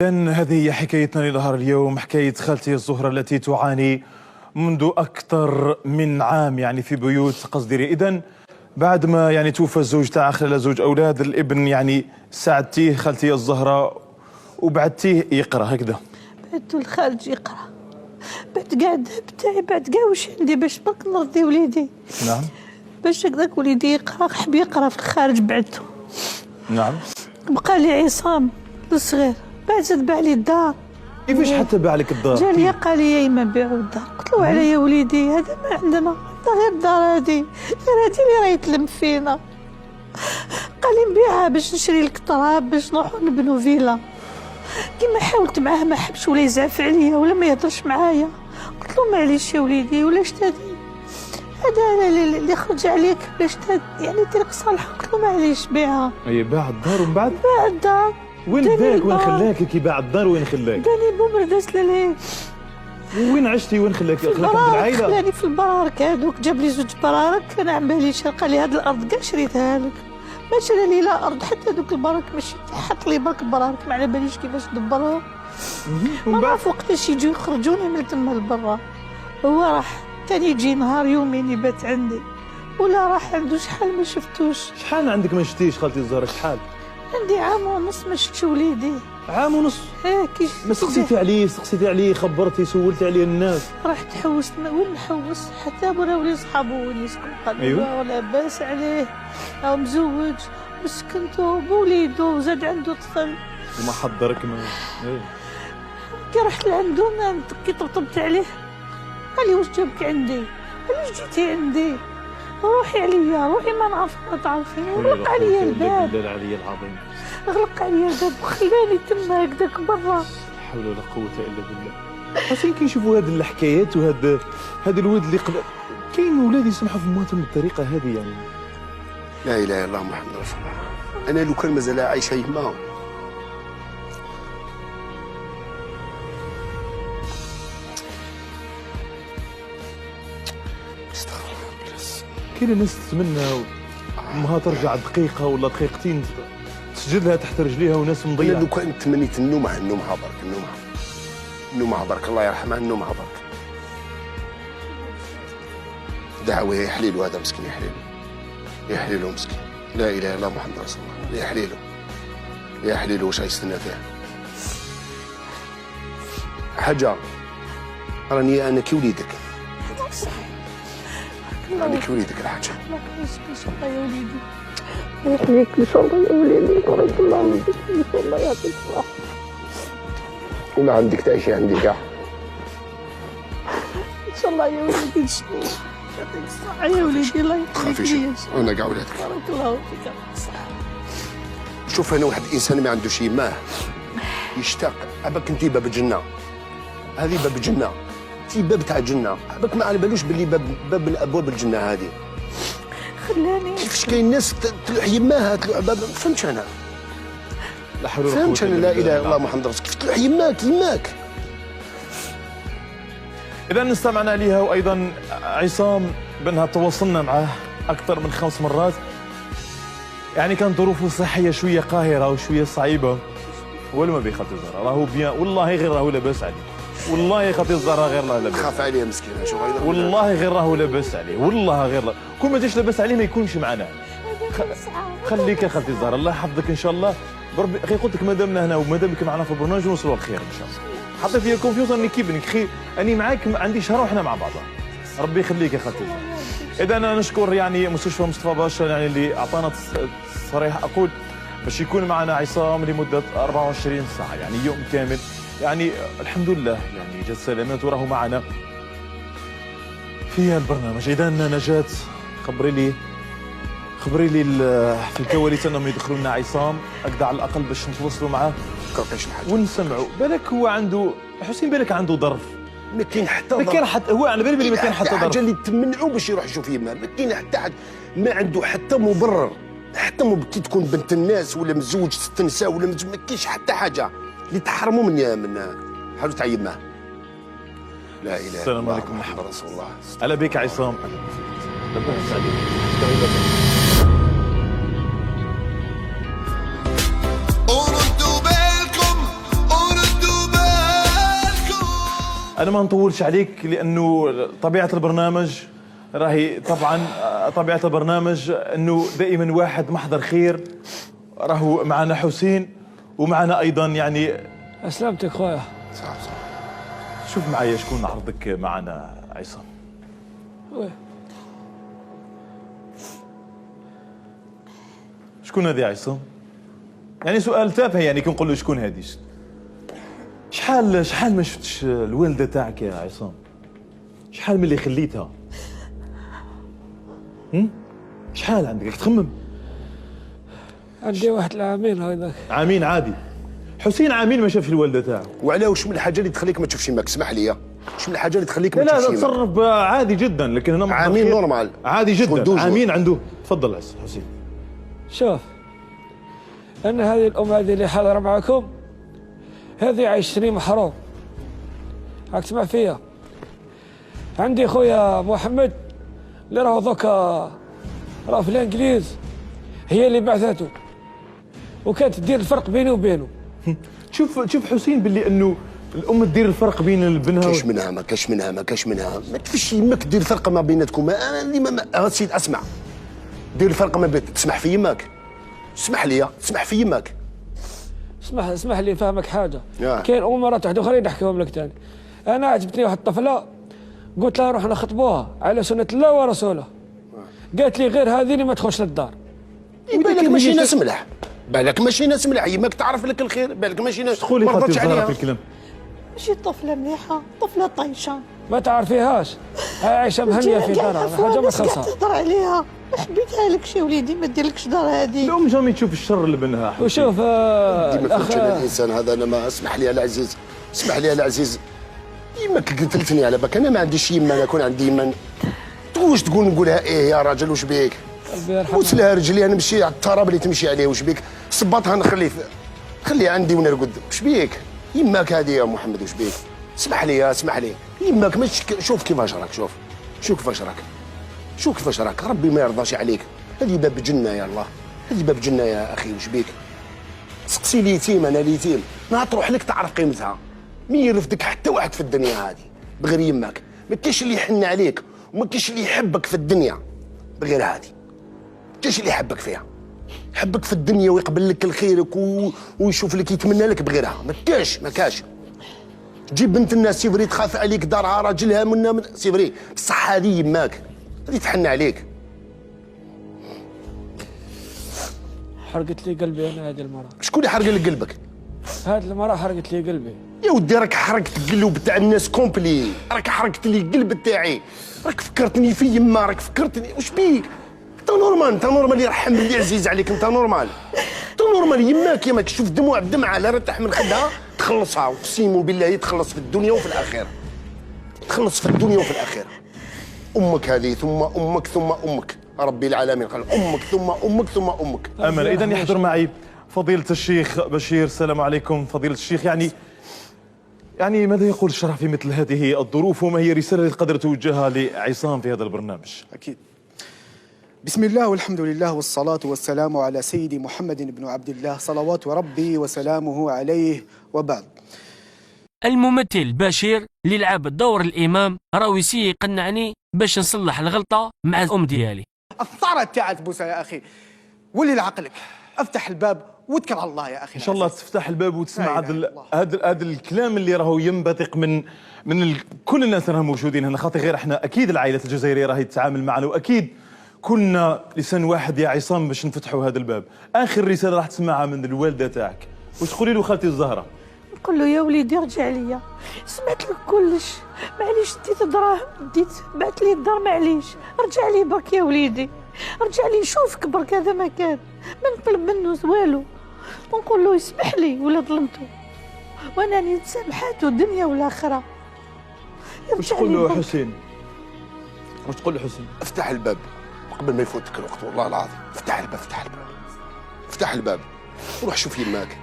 إذن هذه هي حكايتنا لنهار اليوم، حكاية خالتي الزهرة التي تعاني منذ أكثر من عام يعني في بيوت قصديري. إذن بعد ما يعني توفى الزوج تاعها خلال زوج أولاد، الابن يعني ساعدتيه خالتي الزهرة وبعدتيه يقرأ هكذا. بعدتو الخارج يقرأ، بعد قاعد بتاعي بعد كاع واش عندي باش باك نرضي وليدي. نعم. باش هكذاك وليدي يقرأ، حب يقرأ في الخارج بعدتو. نعم. بقى لي عصام الصغير، بعد زاد باع لي الدار. كيفاش حتى باع لك الدار؟ جا لي قال لي يما بيعوا الدار، قلت له على يا وليدي هذا ما عندنا غير الدار هذه، غير هذه اللي راهي تلم فينا. قال لي نبيعها باش نشري لك تراب باش نروحوا نبنوا فيلا. كيما حاولت معاه ما حبش ولا يزعف عليا ولا ما يهضرش معايا. قلت له معليش يا وليدي ولاش تادي هذا اللي خرج عليك باش يعني طريق صالحه. قلت له معليش بيعها. اي باع الدار ومن بعد باع الدار. وين باك وين خلاك كي باع الدار وين خلاك؟ داني بومرداس للهيك. وين عشتي وين خلاك؟ خلاك عند العائله؟ خلاني في البرارك هذوك، جاب لي زوج برارك. انا عمالي قال لي هذه الارض كاع شريتها لك، ما شرى لي لا ارض حتى هذوك البرارك ماشي حط لي برك البرارك، ما على باليش كيفاش دبرهم. ما نعرف وقتاش يجوا يخرجوني من تما لبرا. هو راح تاني يجي نهار يومين يبات عندي، ولا راح عنده شحال ما شفتوش. شحال عندك ما شفتيش خالتي الزهرة؟ شحال؟ عندي عام ونص ما شفتش وليدي. عام ونص؟ ايه ما سقسيتي عليه خبرتي سولتي عليه الناس؟ رحت حوست وين نحوس حتى ولاو صحابو وين يسكن قالوا أيوة. لاباس عليه او مزوج مسكنتو بوليدو وزاد عنده طفل وما حضرك ما ايه. كي رحت لعندو كي طبطبت عليه قال لي واش جابك عندي؟ علاش جيتي عندي؟ روحي عليا روحي ما نعرف ما تعرفين. غلق عليا الباب. بالله العلي العظيم. غلق عليا الباب وخلاني تما هكذاك برا. لا حول ولا قوة الا بالله. عشان كنشوفوا هذه الحكايات وهذا الولد اللي قبل كاين ولاد يسمحوا في مواتهم بالطريقة هذه يعني. لا اله الا الله محمد رسول الله. انا لو كان مازال عايشه يما كاين ناس تتمنى امها ترجع دقيقة ولا دقيقتين تسجد لها تحت رجليها وناس مضيعة. لو كان تمنيت النومها برك النومها برك الله يرحمها النومها برك. دعوه يحليلو هذا مسكين يحليلو مسكين. لا اله الا الله محمد رسول الله. يحليلو واش غيستنى فيه حاجه. راني انا كي وليدك الحاجه. ان شاء الله يا وليدي يحميك ان شاء الله يا وليدي. بارك الله فيك ان شاء الله يعطيك الصحة. ولا عندك تعيشي عندي كاع ان شاء الله يا وليدي يعطيك الصحة يا وليدي. الله يخليك ليا. انا كاع ولادك. بارك الله فيك. شوف انا واحد الانسان ما عندوش يماه يشتاق. اباك انت باب الجنه، هذه باب الجنه، انت باب تاع الجنه. اباك ما على بالوش باللي باب من ابواب الجنه هذه. خلاني كيفاش كاين ناس تلوح يماها تلوح باب. فهمتش انا. لا حول ولا قوة فهمتش انا. لا اله الا الله محمد رسول الله. كيف تلوح يماك إذا استمعنا لها. وأيضا عصام بنها تواصلنا معه أكثر من 5 مرات. يعني كان ظروفه الصحية شوية قاهرة وشوية صعيبة. هو ما بي خالتي الزهرة راهو بيان والله غير راهو لاباس عليه. والله خالتي الزهرة غير راهو لاباس. خاف عليه مسكين. شوف والله غير راهو لاباس عليه. والله غير كل ما جاش لاباس عليه ما يكونش معنا. خليك يا خالتي الزهرة الله يحفظك إن شاء الله. بربي اخي قلت لك مادامنا هنا ومادامك معنا في البرنامج نوصلوا للخير ان شاء الله. حطي فيا كونفيونس اني كيبنك اخي اني معاك ما عنديش شهر وحنا مع بعض. ربي يخليك يا خالتي. اذا انا نشكر يعني مستشفى مصطفى باشا يعني اللي اعطانا صريح اقول باش يكون معنا عصام لمده 24 ساعه يعني يوم كامل. يعني الحمد لله يعني جات سلامات وراهو معنا في البرنامج. اذا نجاة خبري لي في الكواليس انهم يدخلوا لنا عصام اكدا على الاقل باش نتواصلوا معاه ونسمعوا. بالك هو عنده حسين بالك عنده ظرف. ما كاين حتى هو على بالي ما كاين حتى ظرف. حاجه اللي تمنعوا باش يروح يشوف يما. ما كاين حتى حاجه. ما عنده حتى مبرر. كي تكون بنت الناس ولا مزوج 6 نساء ولا ما كاينش حتى حاجه اللي تحرموا من حاجه تاع يما. لا اله الا الله. السلام عليكم محمد رسول الله. هلا بك عصام. لباس عليك. وردوا بالكم انا ما نطولش عليك لانه طبيعه البرنامج راهي طبعا طبيعه البرنامج انه دائما واحد محضر خير. راهو معنا حسين ومعنا ايضا يعني اسلمتك خويا. صح صح. شوف معايا شكون عرضك معنا عصام. ويه شكون هذه عصام؟ يعني سؤال تافه يعني كي نقول له شكون هذه؟ شحال ما شفتش الوالده تاعك يا عصام؟ شحال من اللي خليتها؟ شحال عندك تخمم؟ عندي واحد العامين هذاك. عامين عادي. حسين عامين ما شافش الوالده تاعه. وعلاه وش من الحاجه اللي تخليك ما تشوفش يماك؟ اسمح لي، وش من الحاجه اللي تخليك ما لا تشوفش لا يماك؟ تصرف عادي جدا لكن هنا عامين نورمال عادي جدا. عامين عنده. تفضل حسين. شوف أنا هذه الأم هذه اللي حاضرة معكم هذه عايشتني محروم. راك تسمع فيا. عندي خويا محمد اللي راهو دوكا راه في الانجليز، هي اللي بعثته وكانت تدير الفرق بيني وبينه. شوف حسين باللي انه الام تدير الفرق بين بنها كاش منها ما كاش منها ما تفش يماك دير الفرق ما بيناتكم. سيد اسمع، دير الفرق ما بين تسمح في يماك. اسمح لي تسمح في يماك. اسمح لي نفهمك حاجه. ياه. كاين امورات واحده اخرين نحكيهم لك ثاني. انا عجبتني واحد الطفله قلت لها روح نخطبوها على سنه الله ورسوله. قالت لي غير هذه اللي ما تخش للدار. بالك ماشي ناس ملح، بالك ماشي ناس ملح، يماك تعرف لك الخير، بالك ماشي ناس دخولي ما خاطر رضتش زهرة عليها. في الكلام. ماشي طفله مليحه، طفله طيشه. ما تعرفيهاش، هاي عايشه مهنيه في دارها، حاجه ما تخلصها. تهضر عليها، حبيتها لك شي وليدي ما ديرلكش دار هذه. الام جامي تشوف الشر لبنها. وشوف ديما الاخ فهمتش انا الانسان هذا. انا ما اسمح لي يا العزيز، اسمح لي يا العزيز، يماك قتلتني على بالك. انا ما عنديش يما، انا كون عندي يما واش تقول نقولها ايه يا راجل واش بيك؟ ربي يرحمه. بوس لها رجلي، انا نمشي على التراب اللي تمشي عليه واش بيك؟ صباطها خليها عندي ونرقد واش بيك؟ يماك هذه يا محمد واش بيك؟ اسمح لي اسمح لي، يماك مش شوف كيفاش راك، شوف كيفاش راك، شوف كيفاش راك، ربي ما يرضاش عليك. هذه باب جنة يا الله، هذه باب جنة يا اخي واش بيك؟ سقسي اليتيم، انا اليتيم ما تروح لك تعرف قيمتها. مين يرفدك حتى واحد في الدنيا هذه بغير يماك. ما كاينش اللي يحن عليك وما كاينش اللي يحبك في الدنيا بغير هذه. ما كاينش اللي يحبك فيها، يحبك في الدنيا ويقبل لك الخيرك ويشوف لك يتمنى لك بغيرها. ما كاش تجيب بنت الناس سيفري تخاف عليك دارها راجلها من سيفري، بصح هذه يماك هذه تحن عليك. حرقت لي قلبي انا هذه المراه. شكون اللي حرق لك قلبك؟ هذه المراه حرقت لي قلبي. يا ودي راك حرقت القلب تاع الناس كومبلي، راك حرقت لي القلب تاعي، راك فكرتني في يما، راك فكرتني واش بيك؟ انت نورمال يرحم اللي عزيز عليك، انت نورمال يماك شوف دمعه لا رتاح من خدها تخلصها، اقسم بالله تخلص في الدنيا وفي الاخره، امك هذه ثم امك ثم امك، ربي العالمين قال امك ثم امك ثم امك. امل. اذا يحضر معي فضيلة الشيخ بشير. السلام عليكم فضيلة الشيخ. يعني ماذا يقول الشرع في مثل هذه الظروف، وما هي الرسالة التي قدر توجهها لعصام في هذا البرنامج؟ أكيد. بسم الله والحمد لله والصلاة والسلام على سيدي محمد بن عبد الله صلوات ربي وسلامه عليه، وبعد. الممثل بشير اللي لعب دور الإمام راهو يقنعني باش نصلح الغلطة مع الأم ديالي. الثارة تاعت بوسة يا أخي، ولي لعقلك، افتح الباب واتكل على الله يا أخي. ان شاء الله تفتح الباب وتسمع هذا الكلام اللي راهو ينبثق من كل الناس اللي راهم موجودين هنا، خاطر غير احنا اكيد العائلات الجزائريه راهي تتعامل معنا، واكيد كنا لسان واحد يا عصام باش نفتحوا هذا الباب. اخر رساله راح تسمعها من الوالده تاعك، واش تقولي له خالتي الزهره؟ نقول له يا وليدي رجع ليا، سمعت لك كلش، معليش ديت دراهم بعت لي الدار، معليش رجع لي برك يا وليدي، رجع لي نشوفك برك، هذا ما كان ما نطلب منه والو، ونقول له يسمح لي ولا ظلمته، وانا راني نسامحاته الدنيا والاخره. واش تقول له حسين؟ افتح الباب قبل ما يفوتك الوقت، والله العظيم افتح الباب وروح شوف يماك.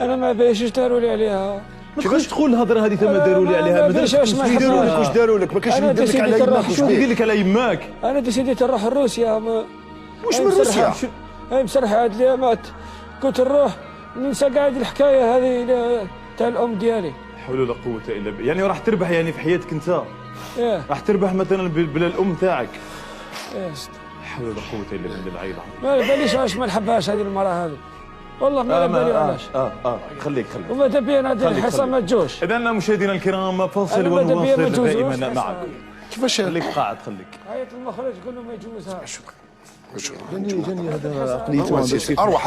انا ما بايش داروا لي عليها. ما تقدرش تقول الهضره هذه تما داروا لي عليها. ما واش داروا لك ما كاينش اللي يدير لك على يماك. واش يدير لك على يماك؟ انا ديسيديت نروح لروسيا. واش من روسيا؟ هاي مسرحه هاد اليامات، كنت نروح ننسى قاعد الحكايه هذه تاع الام ديالي. حول ولا قوه الا بالله. يعني راح تربح يعني في حياتك انت، ايه راح تربح مثلا بلا الام تاعك. ايه حول ولا قوه الا بالله العلي العظيم. ما باليش علاش ما نحبهاش هذه المراه هذه، والله ما بالي علاش. خليك وماذا بيا هذه خليك. الحصه ما تجوش. اذا مشاهدينا الكرام فاصل أنا ماذا بيا ما ونواصل تجوزوش دائما معكم. كيفاش خليك قاعد خليك. عيط المخرج قول له ما يجوزهاش. جاني هذا عقليته اروح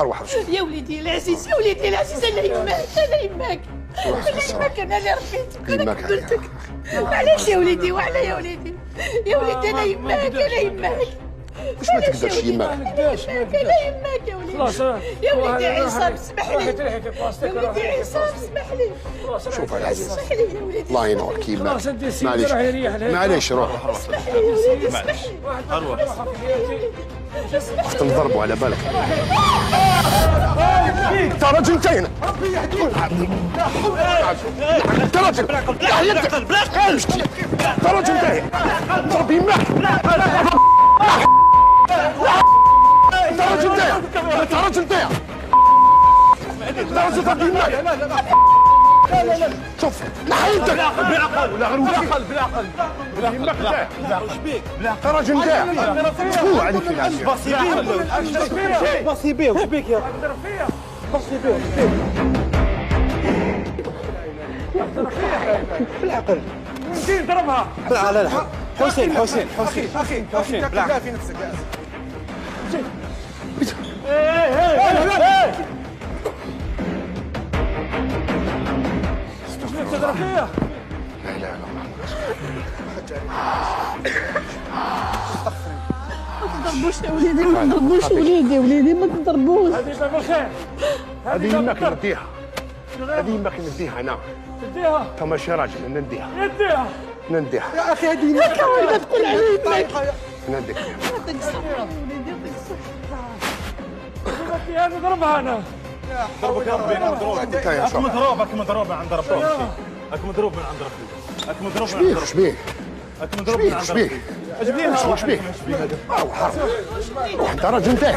يا وليدي العزيز، يا وليدي العزيز، انا يماك، انا يماك، انا يماك، انا اللي ربيتك، انا يماك كبرتك. علاش يا وليدي؟ وعلى يا وليدي؟ يا وليدي انا يماك، انا يماك. واش ما تقدرش يماك؟ انا يماك يا وليدي. خلاص يا وليدي عصام اسمح لي، تلحي في بلاصتك. يا وليدي عصام اسمح لي، شوف العزيز، اسمح لي يا وليدي. الله ينورك يماك. خلاص انت سيدي معليش روح يريح الهيك. معليش روح. اسمح لي يا وليدي، اسمح لي. اروح. وقت نضربوا على بالك. انت رجل انت هنا. انت رجل. انت رجل انت هنا. ضرب يماك. انت رجل انت هنا. انت رجل انت هنا. انت رجل ضرب يماك. شوف نحيتك. بلا انت رجل انت. شكون عليك في العافيه؟ باصي بيه وش بيك يا باصي بيه بالعقل مسكين ضربها. لا لا لا حسين بالعقل في نفسك. تضرب فيا. لا اله الا الله. ما تضربوش يا وليدي، ما تضربوش وليدي، يا وليدي ما تضربوش. هذه باب الخير. هذه يماك نديها. هذه يماك نديها انا. تديها. انت ماشي راجل نديها. يديها. نديها. يا اخي هذه يماك. لا تقول علي يماك. نديك. يعطيك الصحة يا وليدي، يعطيك الصحة. انا ضربها انا. ضربك ربي مضروب. انت يا شباب. مضروب عند ربي. اك مضروب من عند ربي. اك مضروب من عند شبيك ربي. شبيك اك مضروب من عند شبيك ربي. اش بيها؟ وش بيك؟ روح انت راجل انت. انت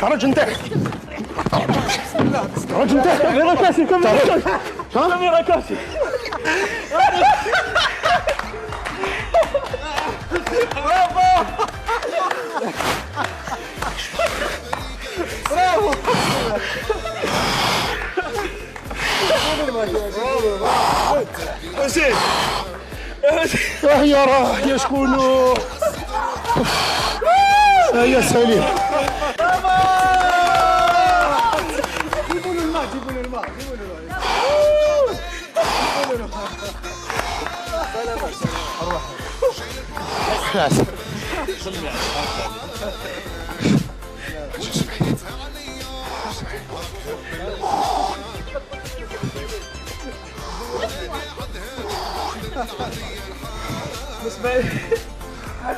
راجل انت. راجل انت. ركاسي كم ركاسي. حسين يا راه يا شكونو. يا سليم. جيبوا له الماء، جيبوا له الماء، جيبوا له خلاص.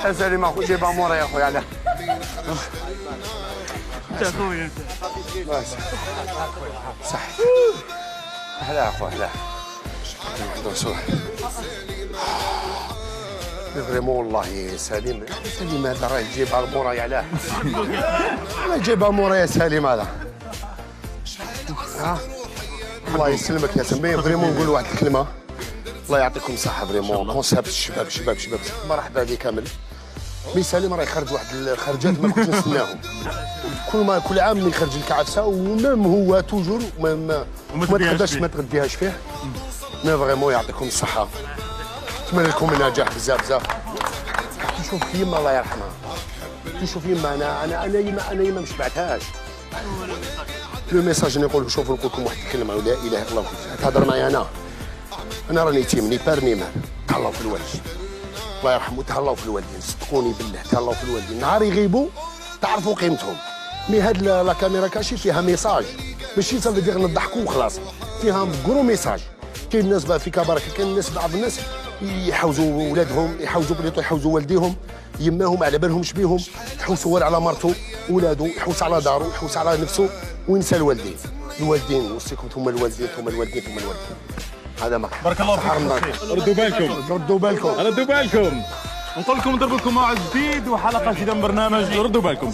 يا سليم اخو جيبها مورا يا اخويا. علاه انت اخويا انت. صح. هلا اخويا هلا. فريمون والله سليم. سليم هذا راه يجيبها مورا يا علاه. راه يجيبها مورا يا سليم هذا. ها الله يسلمك يا سليم. فريمون نقول واحد الكلمه. الله يعطيكم الصحة فريمون كونسيبت الشباب شباب شباب مرحبا به كامل. مي سالم راه يخرج واحد الخرجات ما كنتش نستناهم. كل عام يخرج لك عفسه ومام هو توجور ما تقدرش ما تغديهاش فيه. مي فريمون يعطيكم الصحة. نتمنى لكم النجاح بزاف بزاف. تشوف يما الله يرحمها. تشوف يما انا يما ما شبعتهاش. لو ميساج نقول شوفوا نقول لكم واحد الكلمه ولا اله الا الله تهضر معايا انا راني يتيم ني بار ني مال. تهلاو في الوالدين الله يرحمه. تهلاو في الوالدين صدقوني بالله. تهلاو في الوالدين نهار يغيبوا تعرفوا قيمتهم. مي هاد لا كاميرا كاشي فيها ميساج ماشي صافي دير نضحكوا وخلاص. فيها كرو ميساج. كاين الناس في كبارك كاين الناس بعض الناس يحوزوا ولادهم يحوزوا بليطو يحوزوا والديهم يماهم على بالهمش بيهم. يحوسوا على مرته ولادو يحوس على دارو يحوس على نفسه وينسى الوالدين. الوالدين وصيكم ثم الوالدين ثم الوالدين ثم الوالدين. هذا ما بارك الله فيك. ردوا بالكم ردوا بالكم. ردوا بالكم. نقول لكم نضرب لكم موعد جديد وحلقه جديده من برنامج ردوا بالكم.